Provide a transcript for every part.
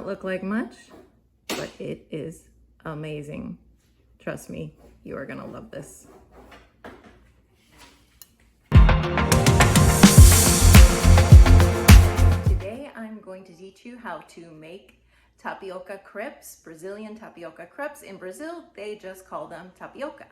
look like much, but it is amazing. Trust me, you are gonna love this. Today I'm going to teach you how to make tapioca crepes, Brazilian tapioca crepes. In Brazil, they just call them tapioca.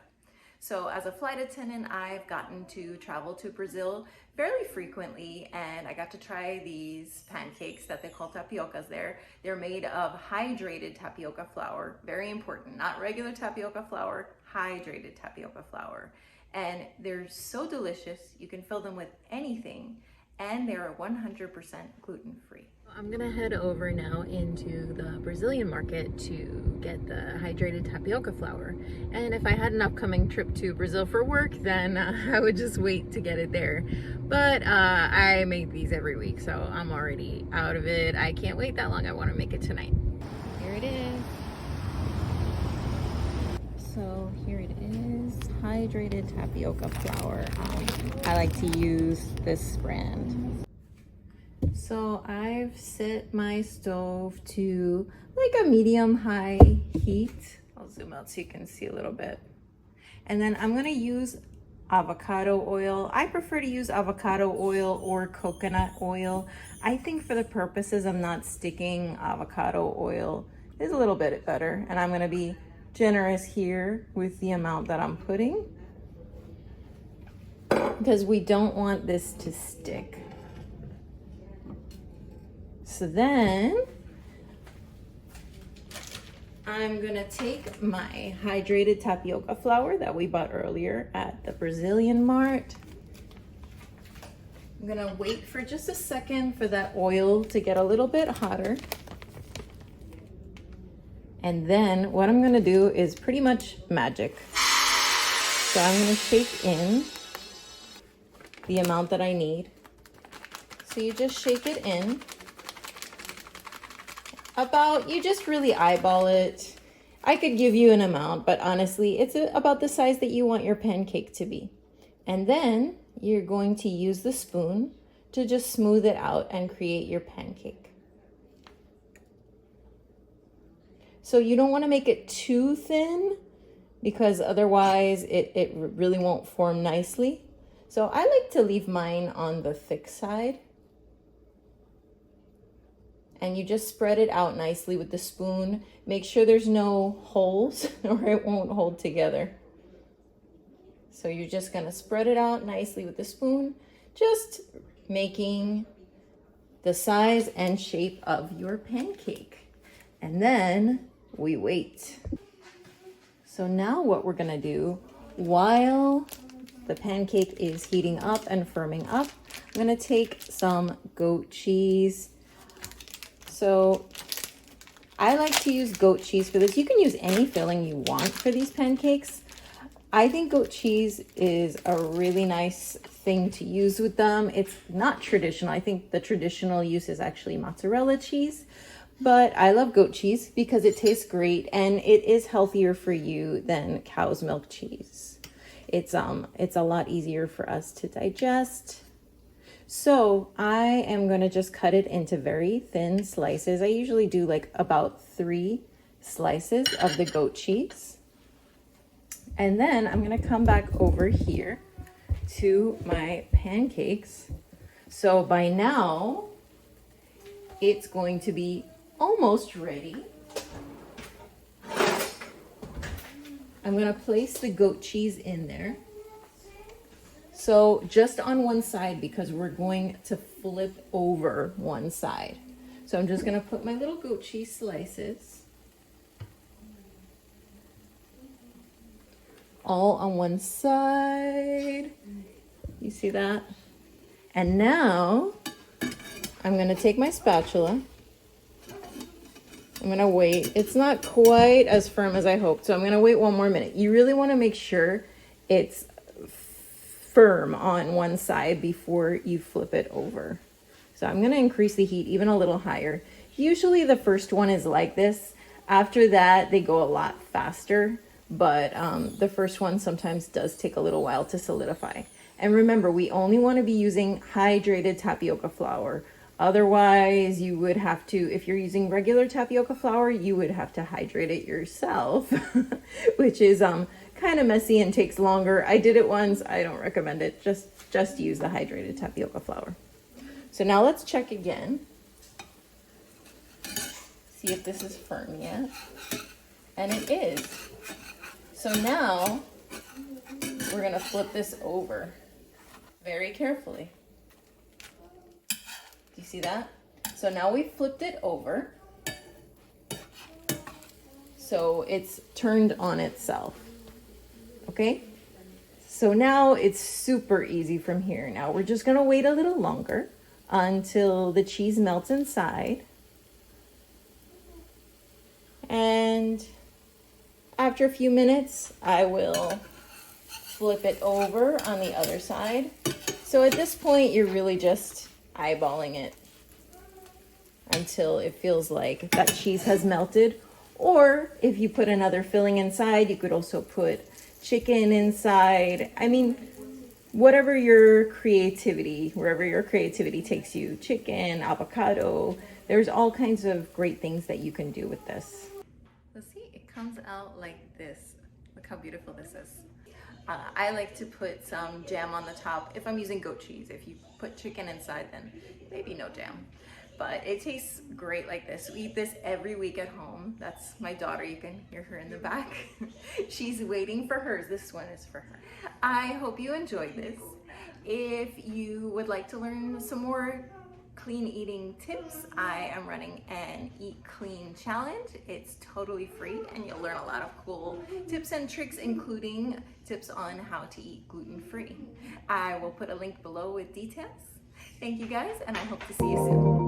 So as a flight attendant, I've gotten to travel to Brazil fairly frequently, and I got to try these pancakes that they call tapiocas there. They're made of hydrated tapioca flour, very important, not regular tapioca flour, hydrated tapioca flour. And they're so delicious, you can fill them with anything, and they're 100% gluten-free. I'm gonna head over now into the Brazilian market to get the hydrated tapioca flour. And if I had an upcoming trip to Brazil for work, then I would just wait to get it there. But I make these every week, so I'm already out of it. I can't wait that long. I wanna make it tonight. Here it is. So here it is, hydrated tapioca flour. I like to use this brand. So I've set my stove to like a medium-high heat. I'll zoom out so you can see a little bit. And then I'm gonna use avocado oil. I prefer to use avocado oil or coconut oil. I think for the purposes of not sticking, avocado oil is a little bit better. And I'm gonna be generous here with the amount that I'm putting, because we don't want this to stick. So then I'm gonna take my hydrated tapioca flour that we bought earlier at the Brazilian Mart. I'm gonna wait for just a second for that oil to get a little bit hotter. And then what I'm gonna do is pretty much magic. So I'm gonna shake in the amount that I need. So you just shake it in. You just really eyeball it. I could give you an amount, but honestly, it's about the size that you want your pancake to be. And then you're going to use the spoon to just smooth it out and create your pancake. So you don't want to make it too thin, because otherwise it really won't form nicely. So I like to leave mine on the thick side. And you just spread it out nicely with the spoon. Make sure there's no holes or it won't hold together. So you're just gonna spread it out nicely with the spoon, just making the size and shape of your pancake. And then we wait. So now what we're gonna do, while the pancake is heating up and firming up, I'm gonna take some goat cheese. So I like to use goat cheese for this. You can use any filling you want for these pancakes. I think goat cheese is a really nice thing to use with them. It's not traditional. I think the traditional use is actually mozzarella cheese, but I love goat cheese because it tastes great and it is healthier for you than cow's milk cheese. It's a lot easier for us to digest. So I am going to just cut it into very thin slices. I usually do like about 3 slices of the goat cheese. And then I'm going to come back over here to my pancakes. So by now, it's going to be almost ready. I'm going to place the goat cheese in there. So just on one side, because we're going to flip over one side. So I'm just gonna put my little goat cheese slices all on one side. You see that? And now I'm gonna take my spatula. I'm gonna wait. It's not quite as firm as I hoped, so I'm gonna wait one more minute. You really wanna make sure it's firm on one side before you flip it over. So I'm gonna increase the heat even a little higher. Usually the first one is like this. After that, they go a lot faster, but the first one sometimes does take a little while to solidify. And remember, we only wanna be using hydrated tapioca flour. Otherwise, you would have to, if you're using regular tapioca flour, you would have to hydrate it yourself, which is kind of messy and takes longer. I did it once. I don't recommend it. Just use the hydrated tapioca flour. So now let's check again. See if this is firm yet. And it is. So now we're gonna flip this over very carefully. Do you see that? So now we've flipped it over. So it's turned on itself. Okay? So now it's super easy from here. Now we're just gonna wait a little longer until the cheese melts inside. And after a few minutes, I will flip it over on the other side. So at this point, you're really just eyeballing it until it feels like that cheese has melted. Or if you put another filling inside, you could also put chicken inside. I mean, wherever your creativity takes you, chicken, avocado, there's all kinds of great things that you can do with this. So see, it comes out like this. Look how beautiful this is. I like to put some jam on the top if I'm using goat cheese. If you put chicken inside, then maybe no jam. But it tastes great like this. We eat this every week at home. That's my daughter. You can hear her in the back. She's waiting for hers. This one is for her. I hope you enjoyed this. If you would like to learn some more clean eating tips, I am running an Eat Clean challenge. It's totally free and you'll learn a lot of cool tips and tricks, including tips on how to eat gluten-free. I will put a link below with details. Thank you guys, and I hope to see you soon.